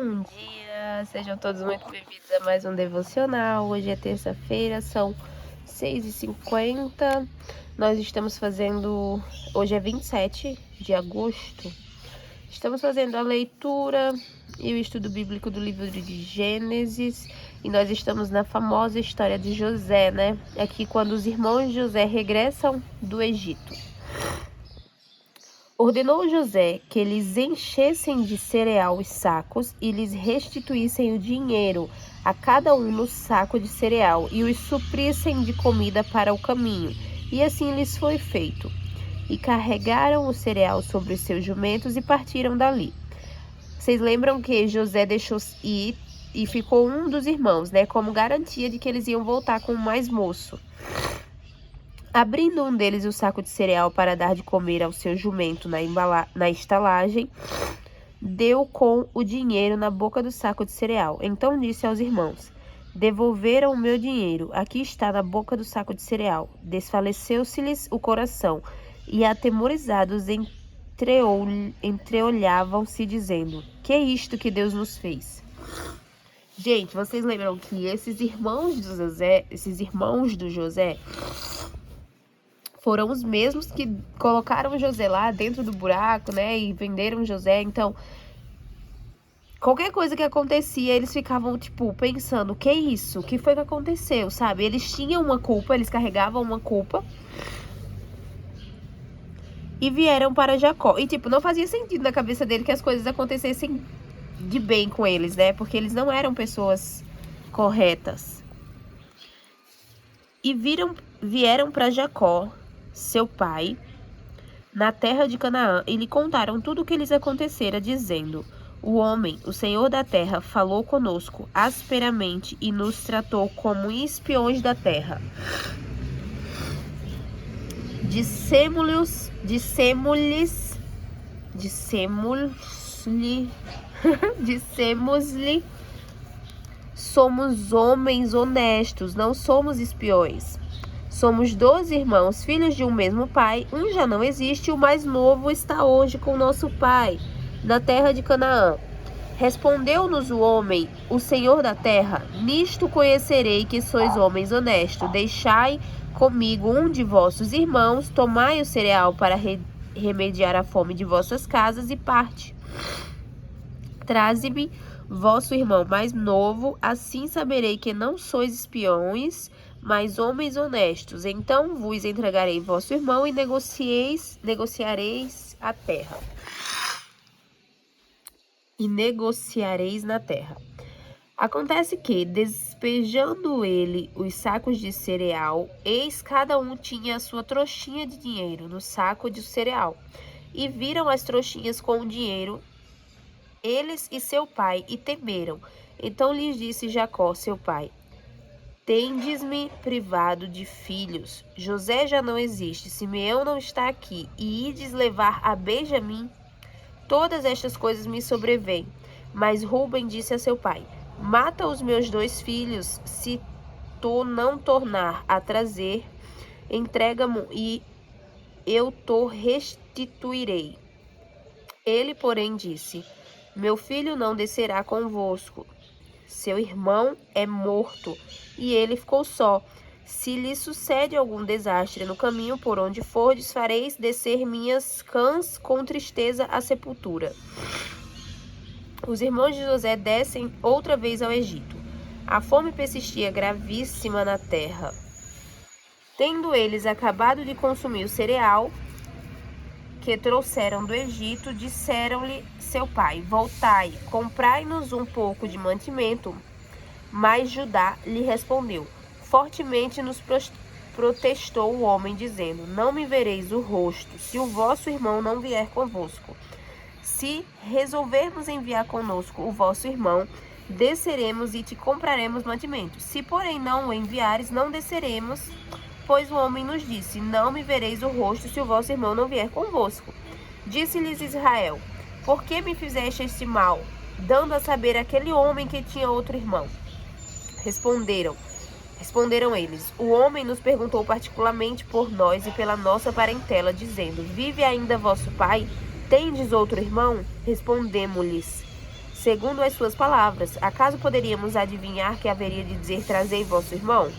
Bom dia, sejam todos muito bem-vindos a mais um devocional. Hoje é terça-feira, são 6h50. Nós estamos fazendo, hoje é 27 de agosto, estamos fazendo a leitura e o estudo bíblico do livro de Gênesis. E nós estamos na famosa história de José, né? Aqui quando os irmãos de José regressam do Egito. Ordenou José que eles enchessem de cereal os sacos e lhes restituíssem o dinheiro, a cada um no saco de cereal, e os suprissem de comida para o caminho. E assim lhes foi feito. E carregaram o cereal sobre os seus jumentos e partiram dali. Vocês lembram que José deixou ir e ficou um dos irmãos, né, como garantia de que eles iam voltar com o mais moço. Abrindo um deles o saco de cereal para dar de comer ao seu jumento na estalagem, deu com o dinheiro na boca do saco de cereal. Então disse aos irmãos: devolveram o meu dinheiro, aqui está na boca do saco de cereal. Desfaleceu-se-lhes o coração, e atemorizados entreolhavam-se, dizendo: que é isto que Deus nos fez? Gente, vocês lembram que esses irmãos do José foram os mesmos que colocaram José lá dentro do buraco, né? E venderam José. Então, qualquer coisa que acontecia, eles ficavam, pensando: o que é isso? O que foi que aconteceu, sabe? Eles tinham uma culpa, eles carregavam uma culpa. E vieram para Jacó. E, não fazia sentido na cabeça dele que as coisas acontecessem de bem com eles, né? Porque eles não eram pessoas corretas. E vieram para Jacó, seu pai, na terra de Canaã, e lhe contaram tudo o que lhes acontecera, dizendo: o homem, o Senhor da terra, falou conosco asperamente e nos tratou como espiões da terra. Dissemos-lhe, somos homens honestos, não somos espiões. Somos 12 irmãos, filhos de um mesmo pai. Um já não existe, o mais novo está hoje com nosso pai, na terra de Canaã. Respondeu-nos o homem, o Senhor da terra: nisto conhecerei que sois homens honestos. Deixai comigo um de vossos irmãos, tomai o cereal para remediar a fome de vossas casas e parte. Traze-me vosso irmão mais novo, assim saberei que não sois espiões, mas homens honestos. Então vos entregarei vosso irmão e negociareis na terra. Acontece que, despejando ele os sacos de cereal, eis cada um tinha a sua trouxinha de dinheiro no saco de cereal. E viram as trouxinhas com o dinheiro, eles e seu pai, e temeram. Então lhes disse Jacó, seu pai: tendes-me privado de filhos. José já não existe, Simeão não está aqui, e ides levar a Benjamim? Todas estas coisas me sobrevêm. Mas Ruben disse a seu pai: mata os meus 2 filhos, se tu não tornar a trazer, entrega-mo e eu te restituirei. Ele, porém, disse: meu filho não descerá convosco. Seu irmão é morto, e ele ficou só. Se lhe sucede algum desastre no caminho por onde fordes, fareis descer minhas cãs com tristeza à sepultura. Os irmãos de José descem outra vez ao Egito. A fome persistia gravíssima na terra. Tendo eles acabado de consumir o cereal que trouxeram do Egito, disseram-lhe seu pai: voltai, comprai-nos um pouco de mantimento. Mas Judá lhe respondeu: fortemente nos protestou o homem, dizendo: não me vereis o rosto, se o vosso irmão não vier convosco. Se resolvermos enviar conosco o vosso irmão, desceremos e te compraremos mantimento. Se, porém, não o enviares, não desceremos, pois o homem nos disse: não me vereis o rosto, se o vosso irmão não vier convosco. Disse-lhes Israel: por que me fizeste este mal, dando a saber aquele homem que tinha outro irmão? Responderam eles: o homem nos perguntou particularmente por nós e pela nossa parentela, dizendo: vive ainda vosso pai? Tendes outro irmão? Respondemo-lhes: segundo as suas palavras. Acaso poderíamos adivinhar que haveria de dizer: trazei vosso irmão?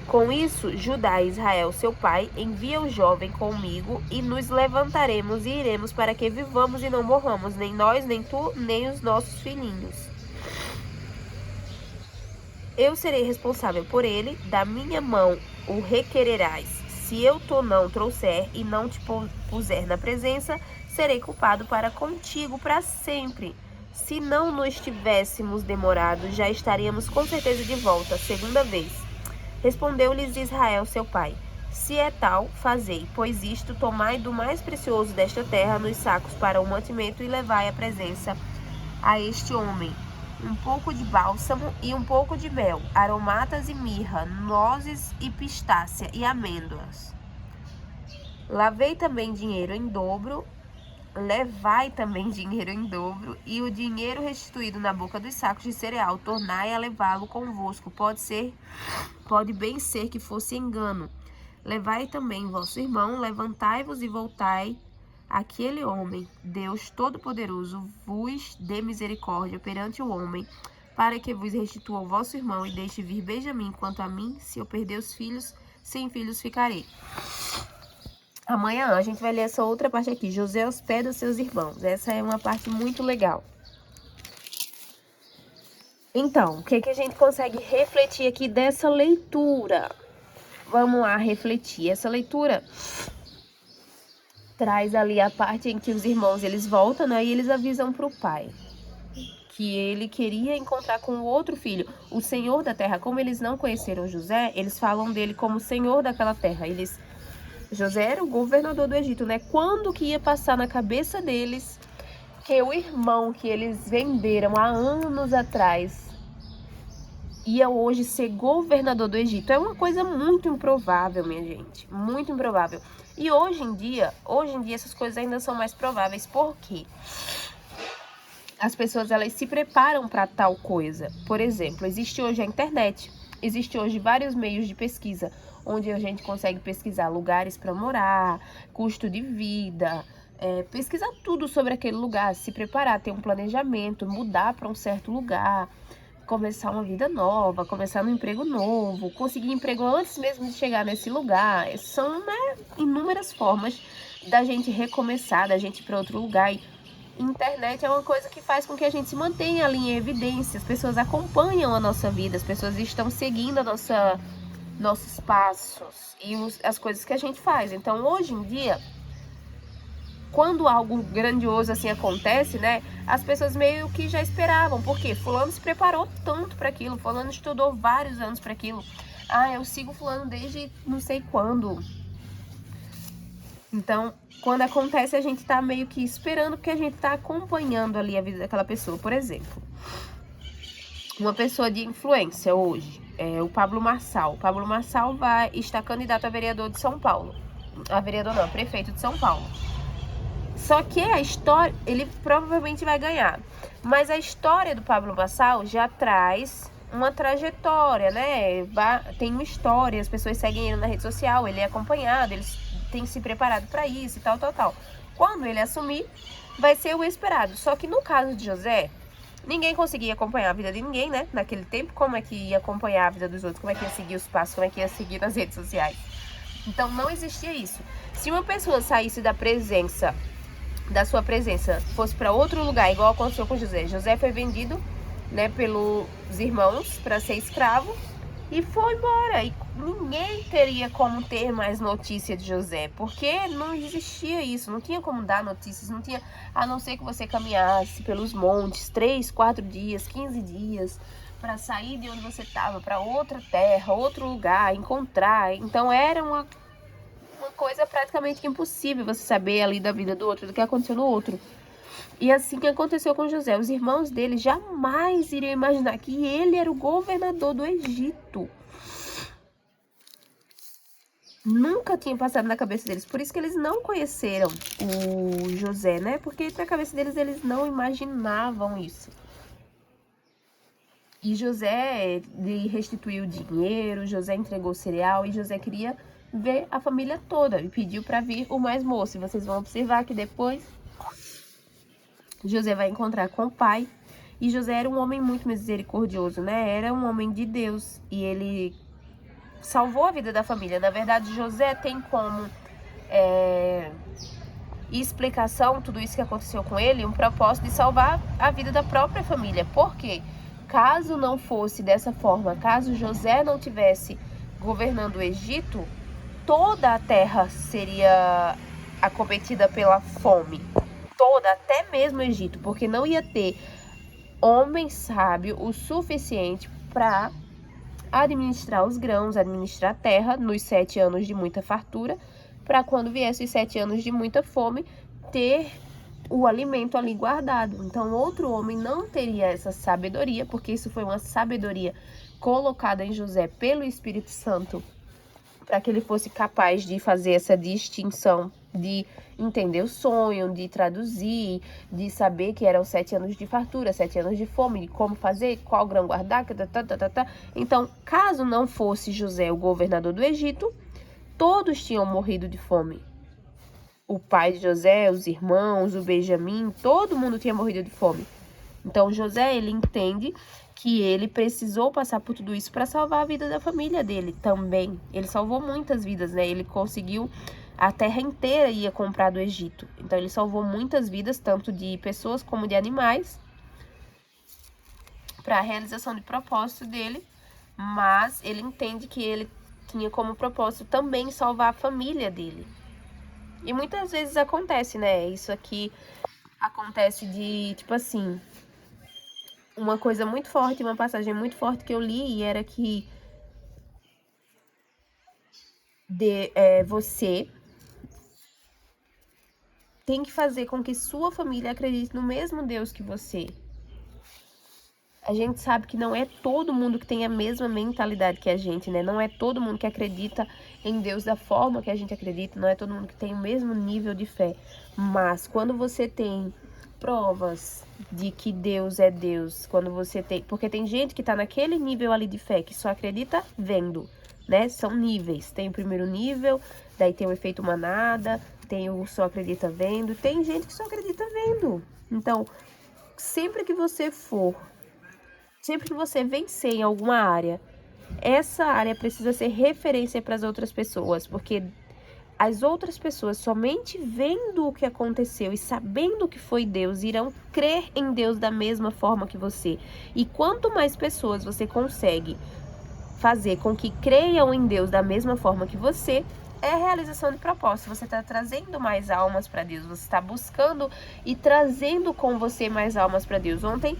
Com isso, Judá e Israel, seu pai, envia o jovem comigo, e nos levantaremos e iremos, para que vivamos e não morramos, nem nós, nem tu, nem os nossos filhinhos. Eu serei responsável por ele, da minha mão o requererás. Se eu não trouxer e não te puser na presença, serei culpado para contigo para sempre. Se não nos tivéssemos demorado, já estaríamos com certeza de volta, segunda vez. Respondeu-lhes Israel, seu pai: se é tal, fazei, pois isto tomai do mais precioso desta terra nos sacos para o mantimento e levai à presença a este homem um pouco de bálsamo e um pouco de mel, aromatas e mirra, nozes e pistácia e amêndoas. Levai também dinheiro em dobro, e o dinheiro restituído na boca dos sacos de cereal, tornai a levá-lo convosco. Pode bem ser que fosse engano. Levai também vosso irmão, levantai-vos e voltai. Aquele homem, Deus Todo-Poderoso, vos dê misericórdia perante o homem, para que vos restitua o vosso irmão e deixe vir Benjamim. Quanto a mim, se eu perder os filhos, sem filhos ficarei. Amanhã a gente vai ler essa outra parte aqui. José hospeda seus irmãos. Essa é uma parte muito legal. Então, o que a gente consegue refletir aqui dessa leitura? Vamos lá refletir. Essa leitura traz ali a parte em que os irmãos, eles voltam, né, e eles avisam para o pai que ele queria encontrar com o outro filho, o senhor da terra. Como eles não conheceram José, eles falam dele como senhor daquela terra. José era o governador do Egito, né? Quando que ia passar na cabeça deles que o irmão que eles venderam há anos atrás ia hoje ser governador do Egito? É uma coisa muito improvável, minha gente, muito improvável. E hoje em dia essas coisas ainda são mais prováveis, porque as pessoas, elas se preparam para tal coisa. Por exemplo, existe hoje a internet, existe hoje vários meios de pesquisa, onde a gente consegue pesquisar lugares para morar, custo de vida, pesquisar tudo sobre aquele lugar, se preparar, ter um planejamento, mudar para um certo lugar, começar uma vida nova, começar um emprego novo, conseguir emprego antes mesmo de chegar nesse lugar. São, né, inúmeras formas da gente recomeçar, da gente ir para outro lugar. E internet é uma coisa que faz com que a gente se mantenha ali em evidência. As pessoas acompanham a nossa vida, as pessoas estão seguindo nossos passos e as coisas que a gente faz. Então, hoje em dia, quando algo grandioso assim acontece, né, as pessoas meio que já esperavam, porque fulano se preparou tanto para aquilo, fulano estudou vários anos para aquilo. Eu sigo fulano desde não sei quando. Então, quando acontece, a gente tá meio que esperando, porque a gente tá acompanhando ali a vida daquela pessoa. Por exemplo, uma pessoa de influência hoje, o Pablo Marçal. O Pablo Marçal está candidato a vereador de São Paulo. Prefeito de São Paulo. Só que a história, ele provavelmente vai ganhar. Mas a história do Pablo Marçal já traz uma trajetória, né? Tem uma história, as pessoas seguem ele na rede social, ele é acompanhado, eles têm se preparado para isso e tal. Quando ele assumir, vai ser o esperado. Só que no caso de José, ninguém conseguia acompanhar a vida de ninguém, né? Naquele tempo, como é que ia acompanhar a vida dos outros? Como é que ia seguir os passos? Como é que ia seguir nas redes sociais? Então, não existia isso. Se uma pessoa saísse da sua presença, fosse para outro lugar, igual aconteceu com José. José foi vendido, né, pelos irmãos para ser escravo e foi embora. E ninguém teria como ter mais notícia de José, porque não existia isso, não tinha como dar notícias, não tinha, a não ser que você caminhasse pelos montes 3, 4 dias, 15 dias, para sair de onde você estava, para outra terra, outro lugar, encontrar. Então era uma coisa praticamente impossível você saber ali da vida do outro, do que aconteceu no outro. E assim que aconteceu com José. Os irmãos dele jamais iriam imaginar que ele era o governador do Egito. Nunca tinha passado na cabeça deles. Por isso que eles não conheceram o José, né? Porque na cabeça deles, eles não imaginavam isso. E José lhe restituiu o dinheiro, José entregou o cereal e José queria ver a família toda e pediu para vir o mais moço. E vocês vão observar que depois José vai encontrar com o pai E José era um homem muito misericordioso, né? Era um homem de Deus e ele salvou a vida da família. Na verdade, José tem como explicação tudo isso que aconteceu com ele, um propósito de salvar a vida da própria família. Por quê? Caso não fosse dessa forma, caso José não tivesse governando o Egito, toda a terra seria acometida pela fome. Toda, até mesmo o Egito, porque não ia ter homem sábio o suficiente para administrar os grãos, administrar a terra nos 7 anos de muita fartura, para quando viesse os 7 anos de muita fome, ter o alimento ali guardado. Então, outro homem não teria essa sabedoria, porque isso foi uma sabedoria colocada em José pelo Espírito Santo, para que ele fosse capaz de fazer essa distinção, de entender o sonho, de traduzir, de saber que eram 7 anos de fartura, 7 anos de fome, de como fazer, qual grão guardar, Então, caso não fosse José o governador do Egito, todos tinham morrido de fome. O pai de José, os irmãos, o Benjamim, todo mundo tinha morrido de fome. Então, José, ele entende que ele precisou passar por tudo isso para salvar a vida da família dele também. Ele salvou muitas vidas, né? Ele conseguiu, a terra inteira ia comprar do Egito. Então, ele salvou muitas vidas, tanto de pessoas como de animais, para a realização de propósito dele. Mas ele entende que ele tinha como propósito também salvar a família dele. E muitas vezes acontece, né? Isso aqui acontece de, tipo assim, uma coisa muito forte, uma passagem muito forte que eu li, e era que você tem que fazer com que sua família acredite no mesmo Deus que você. A gente sabe que não é todo mundo que tem a mesma mentalidade que a gente, né? Não é todo mundo que acredita em Deus da forma que a gente acredita, não é todo mundo que tem o mesmo nível de fé. Mas quando você tem provas de que Deus é Deus, quando você tem... Porque tem gente que tá naquele nível ali de fé, que só acredita vendo, né? São níveis. Tem o primeiro nível, daí tem o efeito manada, tem o só acredita vendo, tem gente que só acredita vendo. Então, sempre que você vencer em alguma área, essa área precisa ser referência para as outras pessoas, porque as outras pessoas, somente vendo o que aconteceu e sabendo que foi Deus, irão crer em Deus da mesma forma que você. E quanto mais pessoas você consegue fazer com que creiam em Deus da mesma forma que você, é realização de propósito. Você está trazendo mais almas para Deus, você está buscando e trazendo com você mais almas para Deus. Ontem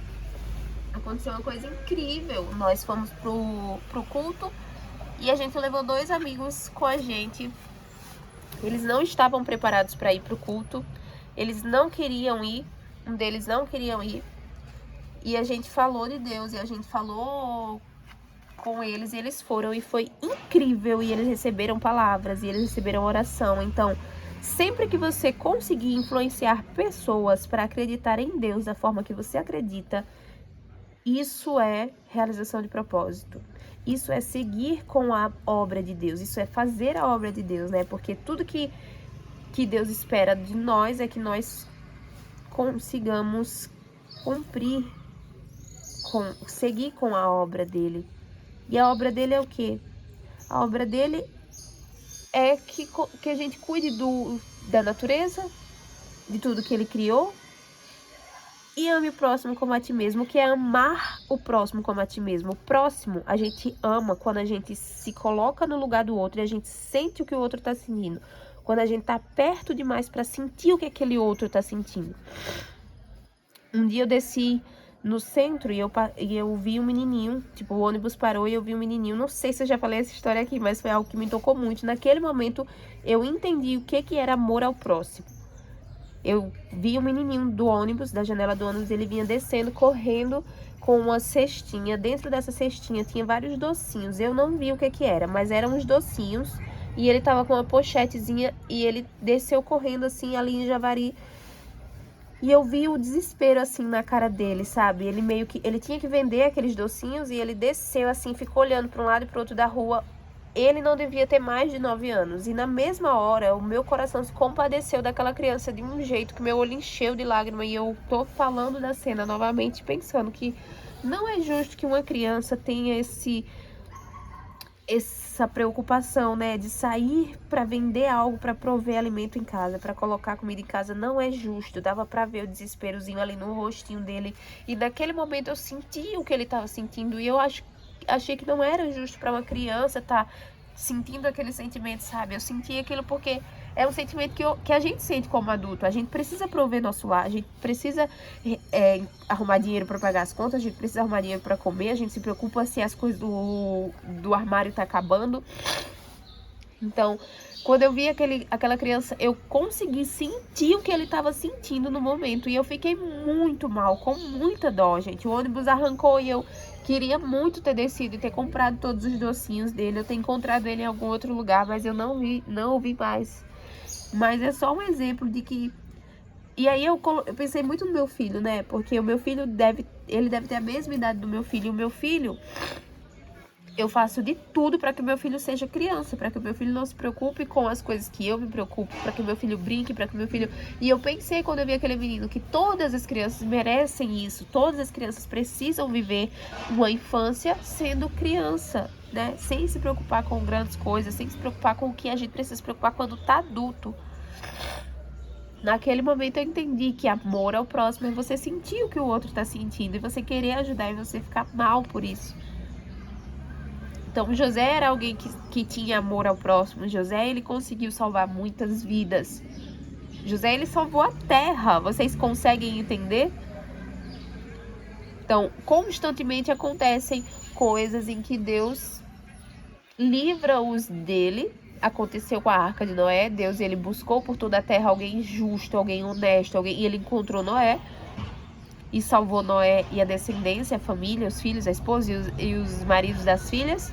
aconteceu uma coisa incrível. Nós fomos pro culto e a gente levou 2 amigos com a gente. Eles não estavam preparados para ir pro culto. Eles não queriam ir. Um deles não queriam ir. E a gente falou de Deus e a gente falou com eles e eles foram e foi incrível. E eles receberam palavras e eles receberam oração. Então, sempre que você conseguir influenciar pessoas para acreditar em Deus da forma que você acredita, isso é realização de propósito. Isso é seguir com a obra de Deus. Isso é fazer a obra de Deus, né? Porque tudo que Deus espera de nós é que nós consigamos cumprir, seguir com a obra dele. E a obra dele é o quê? A obra dele é que a gente cuide da natureza, de tudo que ele criou, e ame o próximo como a ti mesmo, que é amar o próximo como a ti mesmo. O próximo a gente ama quando a gente se coloca no lugar do outro e a gente sente o que o outro tá sentindo. Quando a gente tá perto demais para sentir o que aquele outro tá sentindo. Um dia eu desci no centro e eu vi um menininho, tipo, o ônibus parou e eu vi um menininho. Não sei se eu já falei essa história aqui, mas foi algo que me tocou muito. Naquele momento eu entendi o que era amor ao próximo. Eu vi um menininho do ônibus, da janela do ônibus, ele vinha descendo, correndo com uma cestinha. Dentro dessa cestinha tinha vários docinhos. Eu não vi o que era, mas eram uns docinhos. E ele tava com uma pochetezinha e ele desceu correndo assim ali em Javari. E eu vi o desespero assim na cara dele, sabe? Ele meio que... Ele tinha que vender aqueles docinhos e ele desceu assim, ficou olhando para um lado e para o outro da rua, ele não devia ter mais de 9 anos. E na mesma hora, o meu coração se compadeceu daquela criança de um jeito que meu olho encheu de lágrimas. E eu tô falando da cena novamente, pensando que não é justo que uma criança tenha essa preocupação, né, de sair para vender algo, para prover alimento em casa, para colocar comida em casa. Não é justo. Dava para ver o desesperozinho ali no rostinho dele. E naquele momento eu senti o que ele estava sentindo. E eu achei que não era justo para uma criança estar sentindo aquele sentimento, sabe? Eu senti aquilo porque é um sentimento que a gente sente como adulto. A gente precisa prover nosso lar, a gente precisa arrumar dinheiro para pagar as contas, a gente precisa arrumar dinheiro para comer, a gente se preocupa se as coisas do armário tá acabando. Então, quando eu vi aquela criança, eu consegui sentir o que ele estava sentindo no momento. E eu fiquei muito mal, com muita dó, gente. O ônibus arrancou e eu queria muito ter descido e ter comprado todos os docinhos dele. Eu tenho encontrado ele em algum outro lugar, mas eu não ouvi mais. Mas é só um exemplo de que... E aí eu pensei muito no meu filho, né? Porque o meu filho ele deve ter a mesma idade do meu filho. E o meu filho... Eu faço de tudo para que o meu filho seja criança, para que o meu filho não se preocupe com as coisas que eu me preocupo, para que o meu filho brinque, para que o meu filho... E eu pensei quando eu vi aquele menino que todas as crianças merecem isso, todas as crianças precisam viver uma infância sendo criança, né? Sem se preocupar com grandes coisas, sem se preocupar com o que a gente precisa se preocupar quando tá adulto. Naquele momento eu entendi que amor ao próximo é você sentir o que o outro tá sentindo e você querer ajudar e você ficar mal por isso. Então, José era alguém que tinha amor ao próximo. José, ele conseguiu salvar muitas vidas. José, ele salvou a terra. Vocês conseguem entender? Então, constantemente acontecem coisas em que Deus livra-os dele. Aconteceu com a Arca de Noé. Deus, ele buscou por toda a terra alguém justo, alguém honesto, e ele encontrou Noé. E salvou Noé e a descendência, a família, os filhos, a esposa e os maridos das filhas.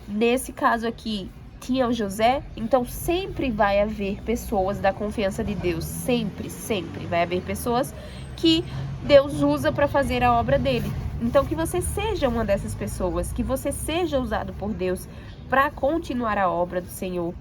Nesse caso aqui, tinha o José. Então sempre vai haver pessoas da confiança de Deus. Sempre, sempre vai haver pessoas que Deus usa para fazer a obra dele. Então que você seja uma dessas pessoas, que você seja usado por Deus para continuar a obra do Senhor.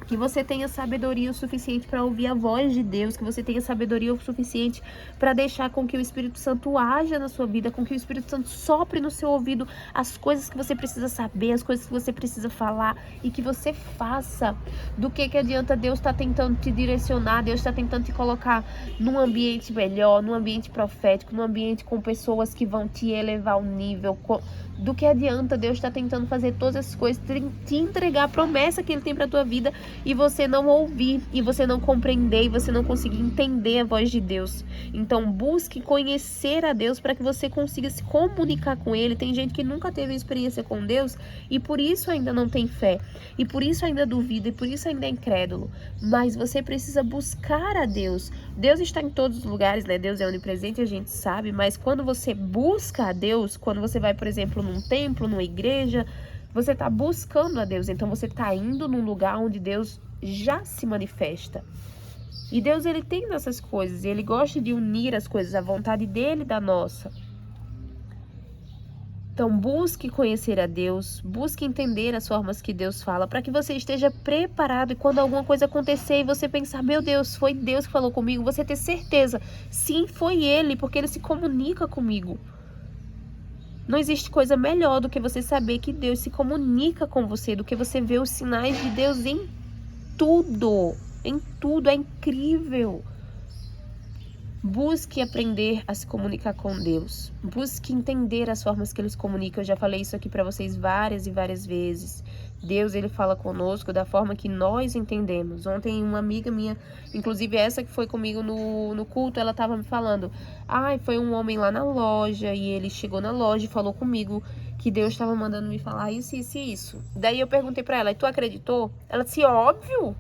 Que você tenha sabedoria o suficiente para ouvir a voz de Deus, que você tenha sabedoria o suficiente para deixar com que o Espírito Santo haja na sua vida, com que o Espírito Santo sopre no seu ouvido as coisas que você precisa saber, as coisas que você precisa falar, e que você faça. Do que adianta Deus estar tentando te direcionar, Deus está tentando te colocar num ambiente melhor, num ambiente profético, num ambiente com pessoas que vão te elevar ao nível. Do que adianta Deus estar tentando fazer todas essas coisas, te entregar a promessa que Ele tem para tua vida, e você não ouvir, e você não compreender, e você não conseguir entender a voz de Deus. Então busque conhecer a Deus para que você consiga se comunicar com Ele. Tem gente que nunca teve experiência com Deus e por isso ainda não tem fé, e por isso ainda duvida, e por isso ainda é incrédulo. Mas você precisa buscar a Deus. Deus está em todos os lugares, né? Deus é onipresente, a gente sabe, mas quando você busca a Deus, quando você vai, por exemplo, num templo, numa igreja, você está buscando a Deus. Então você está indo num lugar onde Deus já se manifesta. E Deus, ele tem dessas coisas, e ele gosta de unir as coisas, a vontade dele e da nossa. Então busque conhecer a Deus, busque entender as formas que Deus fala, para que você esteja preparado, e quando alguma coisa acontecer e você pensar, meu Deus, foi Deus que falou comigo, você ter certeza, sim, foi Ele, porque Ele se comunica comigo. Não existe coisa melhor do que você saber que Deus se comunica com você, do que você ver os sinais de Deus em tudo, é incrível. Busque aprender a se comunicar com Deus. Busque entender as formas que Ele se comunica. Eu já falei isso aqui para vocês várias e várias vezes. Deus, Ele fala conosco da forma que nós entendemos. Ontem uma amiga minha, inclusive essa que foi comigo no culto, ela estava me falando. Foi um homem lá na loja e ele chegou na loja e falou comigo que Deus estava mandando me falar isso, isso e isso. Daí eu perguntei para ela, e tu acreditou? Ela disse, óbvio.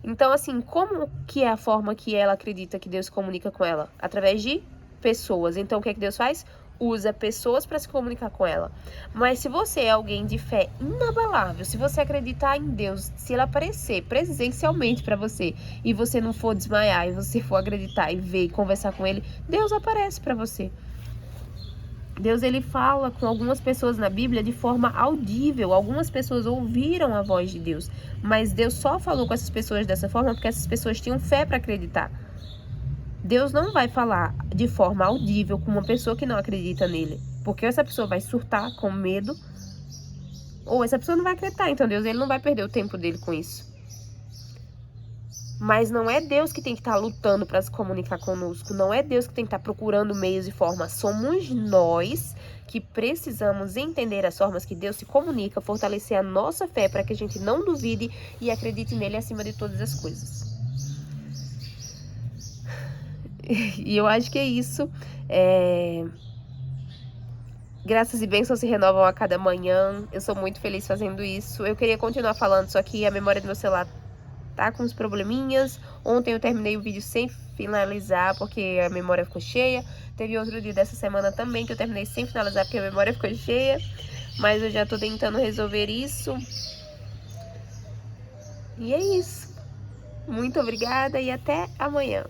Então, assim, como que é a forma que ela acredita que Deus comunica com ela? Através de pessoas. Então, o que é que Deus faz? Usa pessoas para se comunicar com ela. Mas se você é alguém de fé inabalável, se você acreditar em Deus, se Ele aparecer presencialmente para você e você não for desmaiar, e você for acreditar e ver e conversar com Ele, Deus aparece para você. Deus, ele fala com algumas pessoas na Bíblia de forma audível. Algumas pessoas ouviram a voz de Deus, mas Deus só falou com essas pessoas dessa forma porque essas pessoas tinham fé para acreditar. Deus não vai falar de forma audível com uma pessoa que não acredita nele, porque essa pessoa vai surtar com medo, ou essa pessoa não vai acreditar. Então Deus, ele não vai perder o tempo dele com isso. Mas não é Deus que tem que estar lutando para se comunicar conosco. Não é Deus que tem que estar procurando meios e formas. Somos nós que precisamos entender as formas que Deus se comunica, fortalecer a nossa fé para que a gente não duvide e acredite nele acima de todas as coisas. E eu acho que é isso. Graças e bênçãos se renovam a cada manhã. Eu sou muito feliz fazendo isso. Eu queria continuar falando, só que a memória do meu celular tá com uns probleminhas. Ontem eu terminei o vídeo sem finalizar, porque a memória ficou cheia. Teve outro dia dessa semana também que eu terminei sem finalizar, porque a memória ficou cheia. Mas eu já tô tentando resolver isso. E é isso. Muito obrigada e até amanhã.